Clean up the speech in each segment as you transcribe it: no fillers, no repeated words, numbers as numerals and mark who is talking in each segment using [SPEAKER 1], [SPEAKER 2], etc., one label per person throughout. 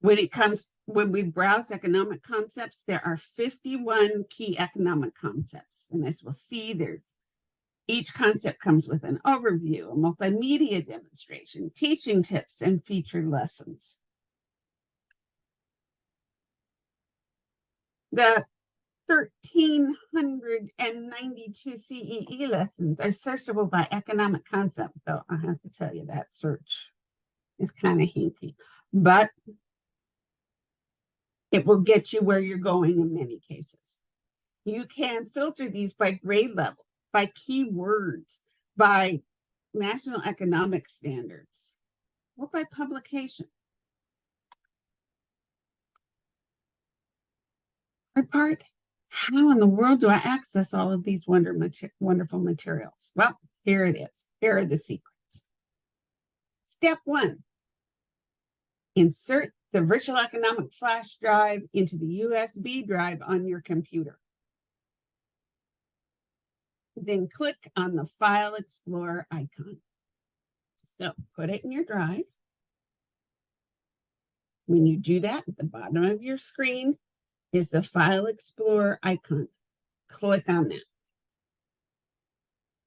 [SPEAKER 1] when we browse economic concepts, there are 51 key economic concepts. And as we'll see, each concept comes with an overview, a multimedia demonstration, teaching tips, and featured lessons. The 1,392 CEE lessons are searchable by economic concept, though I have to tell you that search is kind of hinky, but it will get you where you're going in many cases. You can filter these by grade level, by keywords, by national economic standards, or by publication. Part, how in the world do I access all of these wonderful materials? Well, here it is. Here are the secrets. Step 1, insert the virtual economic flash drive into the USB drive on your computer. Then click on the File Explorer icon. So put it in your drive. When you do that, at the bottom of your screen is the File Explorer icon. Click on that.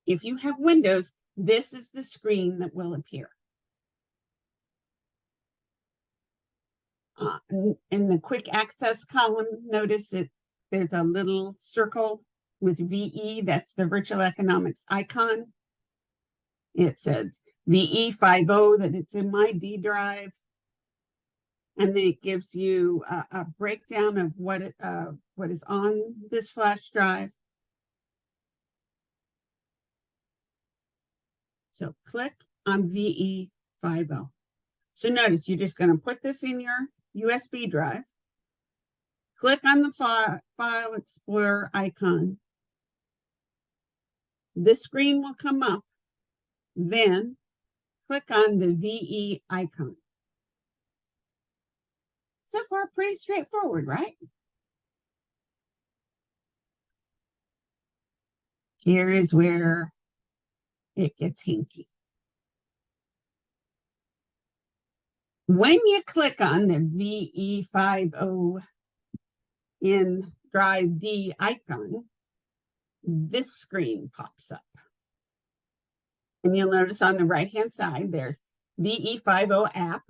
[SPEAKER 1] If you have Windows, this is the screen that will appear. In the quick access column, notice there's a little circle with VE, that's the virtual economics icon. It says VE50, that it's in my D drive. And then it gives you a breakdown of what is on this flash drive. So click on VE50. So notice you're just going to put this in your USB drive. Click on the File Explorer icon. This screen will come up. Then click on the VE icon. So far, pretty straightforward, right? Here is where it gets hinky. When you click on the VE50 in Drive D icon, this screen pops up. And you'll notice on the right-hand side, there's VE50 app,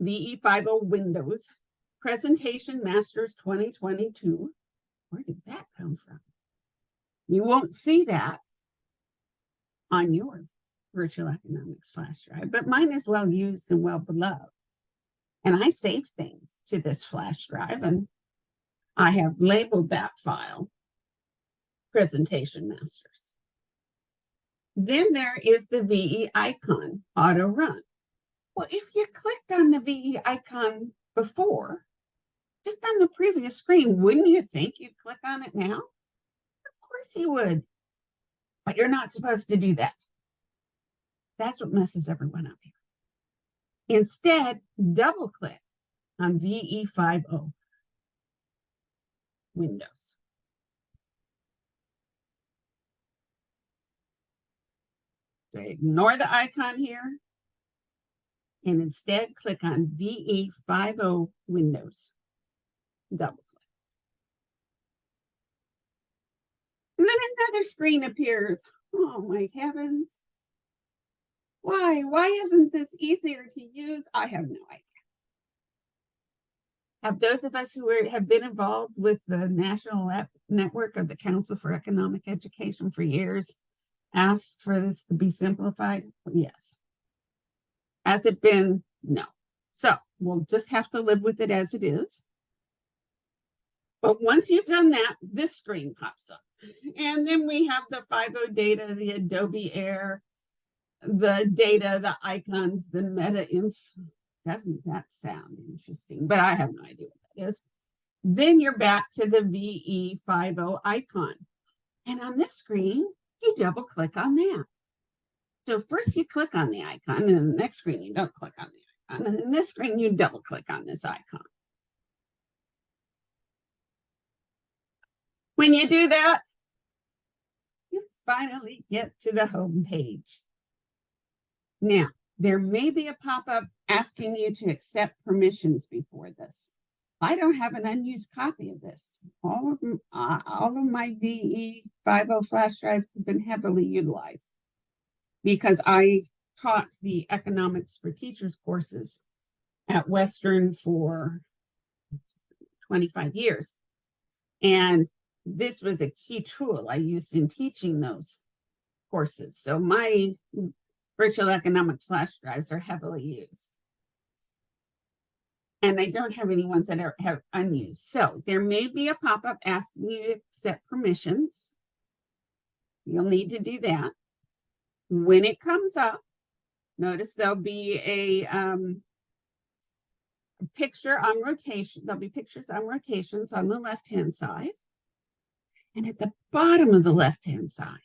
[SPEAKER 1] VE50 Windows, Presentation Masters 2022. Where did that come from? You won't see that on your virtual economics flash drive, but mine is well used and well beloved. And I saved things to this flash drive, and I have labeled that file Presentation Masters. Then there is the VE icon, auto run. Well, if you clicked on the VE icon before, just on the previous screen, wouldn't you think you'd click on it now? Of course you would. But you're not supposed to do that. That's what messes everyone up here. Instead, double click on VE50 Windows. So ignore the icon here and instead click on VE50 Windows. Double click. And then another screen appears. Oh my heavens. Why? Why isn't this easier to use? I have no idea. Have those of us who have been involved with the national network of the Council for Economic Education for years asked for this to be simplified? Yes. Has it been? No. So we'll just have to live with it as it is. But once you've done that, this screen pops up. And then we have the FIBO data, the Adobe Air, the data, the icons, the meta info. Doesn't that sound interesting? But I have no idea what that is. Then you're back to the VE50 icon. And on this screen, you double click on that. So first you click on the icon, and in the next screen you don't click on the icon. And in this screen you double click on this icon. When you do that, you finally get to the home page. Now, There may be a pop-up asking you to accept permissions before this. I don't have an unused copy of this. All of my VE50 flash drives have been heavily utilized because I taught the economics for teachers courses at Western for 25 years. And this was a key tool I used in teaching those courses. So my virtual economics flash drives are heavily used. And I don't have any ones that have unused. So there may be a pop-up asking you to accept permissions. You'll need to do that. When it comes up, notice there'll be a picture on rotation. There'll be pictures on rotations on the left-hand side. And at the bottom of the left-hand side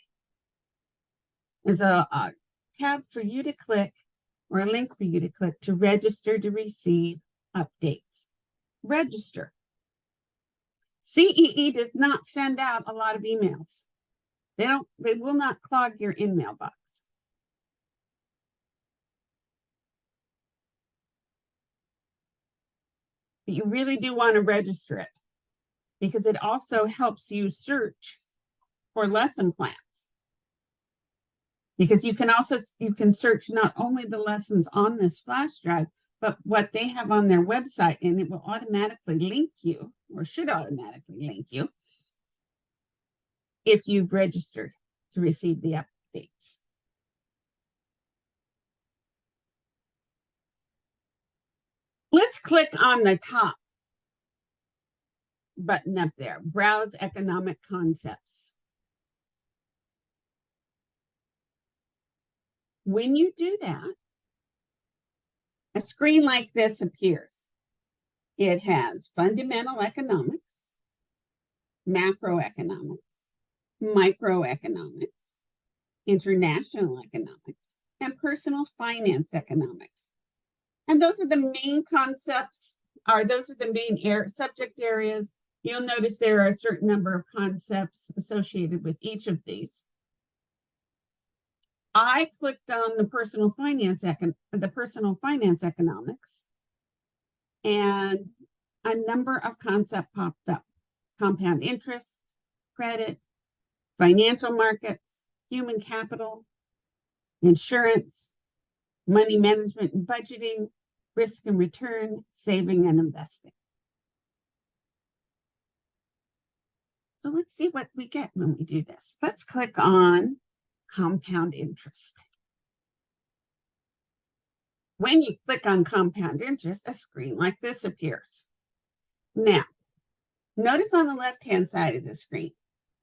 [SPEAKER 1] is a tab for you to click, or a link for you to click to register to receive updates. Register. CEE does not send out a lot of emails. They will not clog your email box. But you really do want to register it because it also helps you search for lesson plans. Because you can search not only the lessons on this flash drive, but what they have on their website, and it will automatically link you, or should automatically link you, if you've registered to receive the updates. Let's click on the top button up there, Browse Economic Concepts. When you do that, a screen like this appears. It has fundamental economics, macroeconomics, microeconomics, international economics, and personal finance economics. And those are the main concepts, or those are the main subject areas. You'll notice there are a certain number of concepts associated with each of these. I clicked on the personal finance economics, and a number of concepts popped up: compound interest, credit, financial markets, human capital, insurance, money management and budgeting, risk and return, saving and investing. So let's see what we get when we do this. Let's click on compound interest. When you click on compound interest, a screen like this appears. Now, notice on the left-hand side of the screen,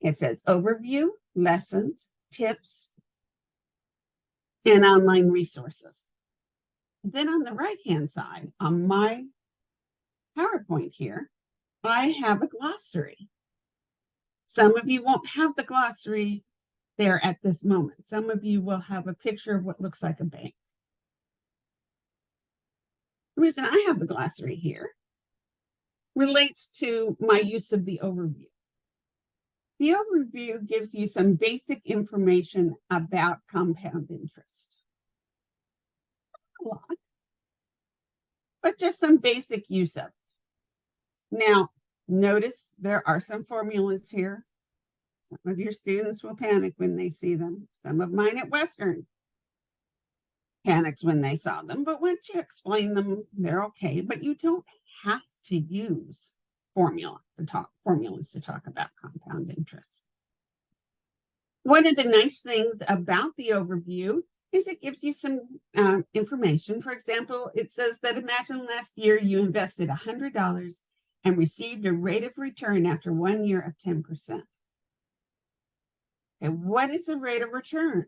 [SPEAKER 1] it says Overview, Lessons, Tips, and Online Resources. Then on the right-hand side, on my PowerPoint here, I have a glossary. Some of you won't have the glossary there at this moment. Some of you will have a picture of what looks like a bank. The reason I have the glossary here relates to my use of the overview. The overview gives you some basic information about compound interest. Not a lot, but just some basic use of it. Now, notice there are some formulas here. Some of your students will panic when they see them. Some of mine at Western panicked when they saw them, but once you explain them, they're okay. But you don't have to use formulas to talk about compound interest. One of the nice things about the overview is it gives you some information. For example, it says that imagine last year you invested $100 and received a rate of return after 1 year of 10%. And what is the rate of return?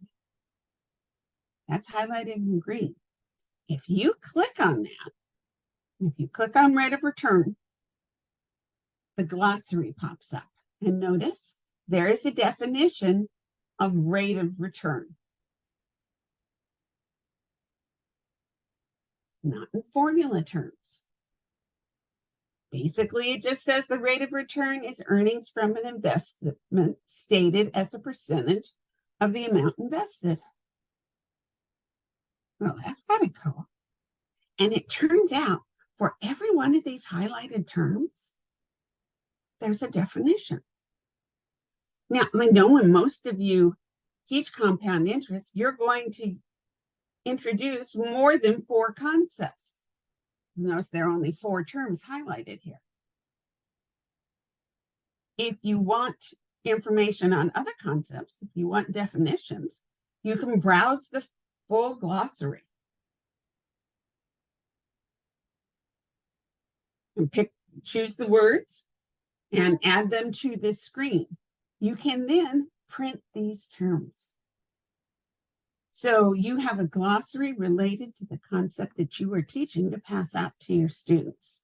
[SPEAKER 1] That's highlighted in green. If you click on that, if you click on rate of return, the glossary pops up. And notice there is a definition of rate of return. Not in formula terms. Basically, it just says the rate of return is earnings from an investment stated as a percentage of the amount invested. Well, that's kind of cool. And it turns out for every one of these highlighted terms, there's a definition. Now, I know when most of you teach compound interest, you're going to introduce more than 4 concepts. Notice there are only 4 terms highlighted here. If you want information on other concepts, if you want definitions, you can browse the full glossary and choose the words and add them to this screen. You can then print these terms. So you have a glossary related to the concept that you are teaching to pass out to your students.